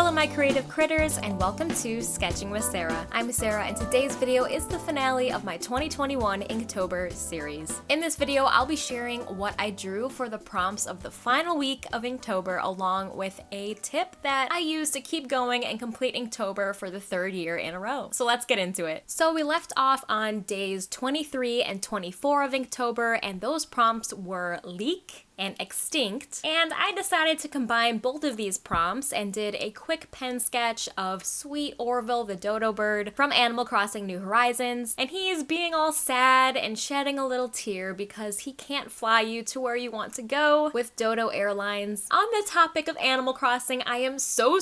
Hello my creative critters and welcome to Sketching with Sarah. I'm Sarah and today's video is the finale of my 2021 Inktober series. In this video, I'll be sharing what I drew for the prompts of the final week of Inktober along with a tip that I use to keep going and complete Inktober for the third year in a row. So let's get into it. So we left off on days 23 and 24 of Inktober and those prompts were leak and extinct, and I decided to combine both of these prompts and did a quick pen sketch of sweet Orville the dodo bird from Animal Crossing New Horizons, and he's being all sad and shedding a little tear because he can't fly you to where you want to go with Dodo Airlines. On the topic of Animal Crossing, I am so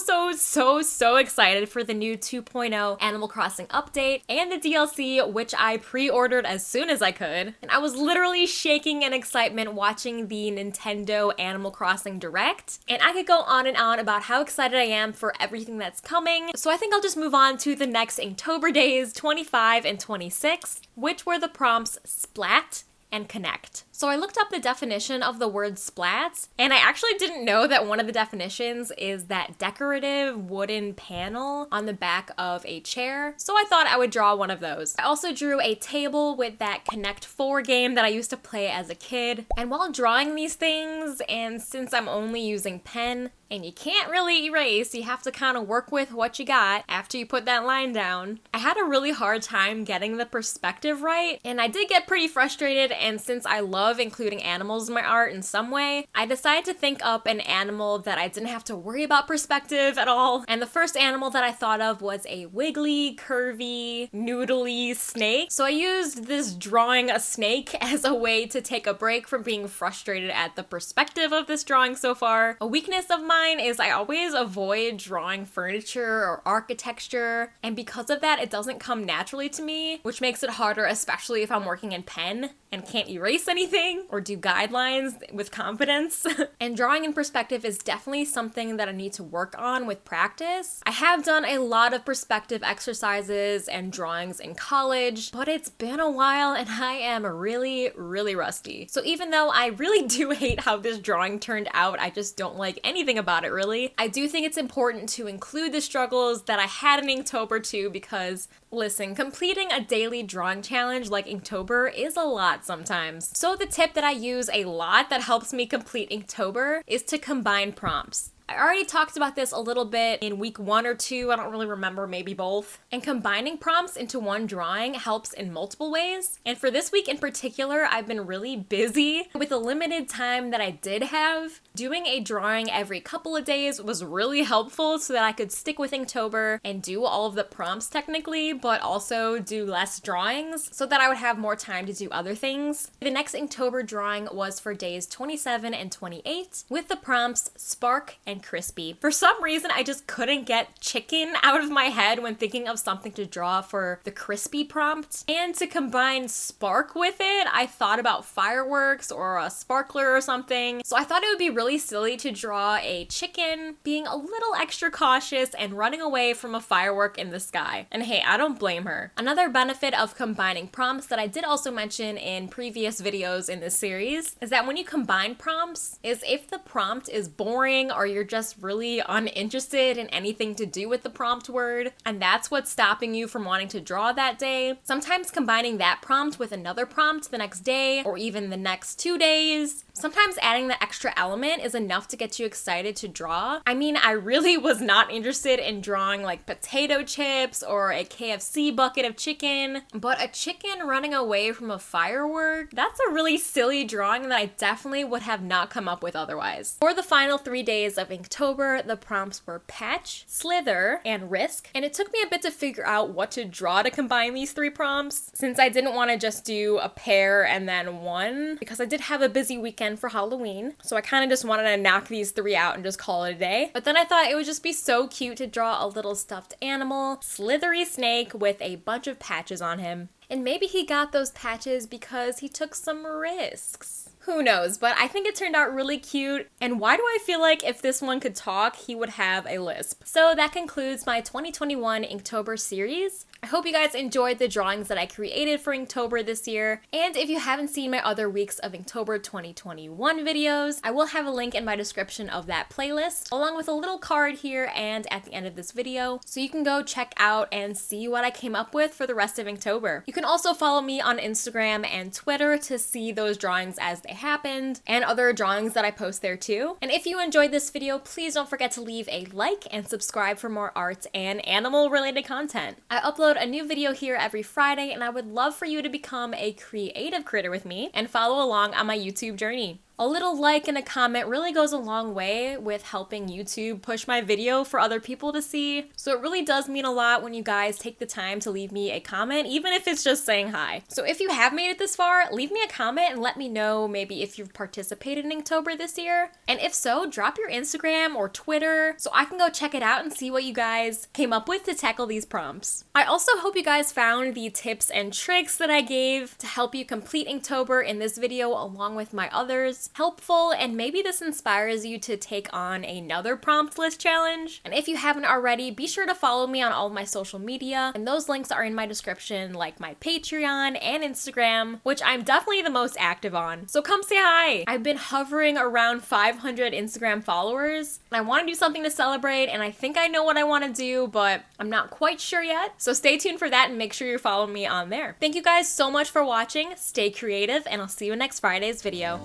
excited for the new 2.0 Animal Crossing update and the DLC, which I pre-ordered as soon as I could, and I was literally shaking in excitement watching the Nintendo Animal Crossing Direct, and I could go on and on about how excited I am for everything that's coming, so I think I'll just move on to the next Inktober days, 25 and 26, which were the prompts Splat and Connect. So I looked up the definition of the word splats, and I actually didn't know that one of the definitions is that decorative wooden panel on the back of a chair, so I thought I would draw one of those. I also drew a table with that Connect 4 game that I used to play as a kid, and while drawing these things, and since I'm only using pen, and you can't really erase, you have to kind of work with what you got after you put that line down, I had a really hard time getting the perspective right, and I did get pretty frustrated, and since I love including animals in my art in some way, I decided to think up an animal that I didn't have to worry about perspective at all, and the first animal that I thought of was a wiggly, curvy, noodly snake. So I used this drawing a snake as a way to take a break from being frustrated at the perspective of this drawing so far. A weakness of mine is I always avoid drawing furniture or architecture, and because of that, it doesn't come naturally to me, which makes it harder, especially if I'm working in pen and can't erase anything or do guidelines with confidence. And drawing in perspective is definitely something that I need to work on with practice. I have done a lot of perspective exercises and drawings in college, but it's been a while and I am really rusty. So even though I really do hate how this drawing turned out, I just don't like anything about it really, I do think it's important to include the struggles that I had in Inktober too, because listen, completing a daily drawing challenge like Inktober is a lot sometimes. So the tip that I use a lot that helps me complete Inktober is to combine prompts. I already talked about this a little bit in week 1 or 2, I don't really remember, maybe both. And combining prompts into one drawing helps in multiple ways. And for this week in particular, I've been really busy. With the limited time that I did have, doing a drawing every couple of days was really helpful so that I could stick with Inktober and do all of the prompts technically, but also do less drawings so that I would have more time to do other things. The next Inktober drawing was for days 27 and 28 with the prompts Spark and Crispy. For some reason, I just couldn't get chicken out of my head when thinking of something to draw for the crispy prompt. And to combine spark with it, I thought about fireworks or a sparkler or something. So I thought it would be really silly to draw a chicken being a little extra cautious and running away from a firework in the sky. And hey, I don't blame her. Another benefit of combining prompts that I did also mention in previous videos in this series is that when you combine prompts, is if the prompt is boring or you're just really uninterested in anything to do with the prompt word, and that's what's stopping you from wanting to draw that day, sometimes combining that prompt with another prompt the next day or even the next 2 days, sometimes adding the extra element is enough to get you excited to draw. I mean, I really was not interested in drawing like potato chips or a KFC bucket of chicken, but a chicken running away from a firework, that's a really silly drawing that I definitely would have not come up with otherwise. For the final 3 days of Inktober, the prompts were Patch, Slither, and Risk, and it took me a bit to figure out what to draw to combine these 3 prompts, since I didn't want to just do a pair and then one, because I did have a busy weekend for Halloween, so I kind of just wanted to knock these 3 out and just call it a day. But then I thought it would just be so cute to draw a little stuffed animal, slithery snake with a bunch of patches on him, and maybe he got those patches because he took some risks. Who knows, but I think it turned out really cute, and why do I feel like if this one could talk, he would have a lisp? So that concludes my 2021 Inktober series. I hope you guys enjoyed the drawings that I created for Inktober this year, and if you haven't seen my other weeks of Inktober 2021 videos, I will have a link in my description of that playlist, along with a little card here and at the end of this video, so you can go check out and see what I came up with for the rest of Inktober. You can also follow me on Instagram and Twitter to see those drawings as they happened, and other drawings that I post there too. And if you enjoyed this video, please don't forget to leave a like and subscribe for more art and animal related content. I upload a new video here every Friday, and I would love for you to become a creative critter with me and follow along on my YouTube journey. A little like and a comment really goes a long way with helping YouTube push my video for other people to see. So it really does mean a lot when you guys take the time to leave me a comment, even if it's just saying hi. So if you have made it this far, leave me a comment and let me know maybe if you've participated in Inktober this year. And if so, drop your Instagram or Twitter so I can go check it out and see what you guys came up with to tackle these prompts. I also hope you guys found the tips and tricks that I gave to help you complete Inktober in this video along with my others helpful, and maybe this inspires you to take on another prompt list challenge. And if you haven't already, be sure to follow me on all of my social media, and those links are in my description, like my Patreon and Instagram, which I'm definitely the most active on. So come say hi! I've been hovering around 500 Instagram followers, and I want to do something to celebrate, and I think I know what I want to do, but I'm not quite sure yet. So stay tuned for that and make sure you're following me on there. Thank you guys so much for watching, stay creative, and I'll see you in next Friday's video.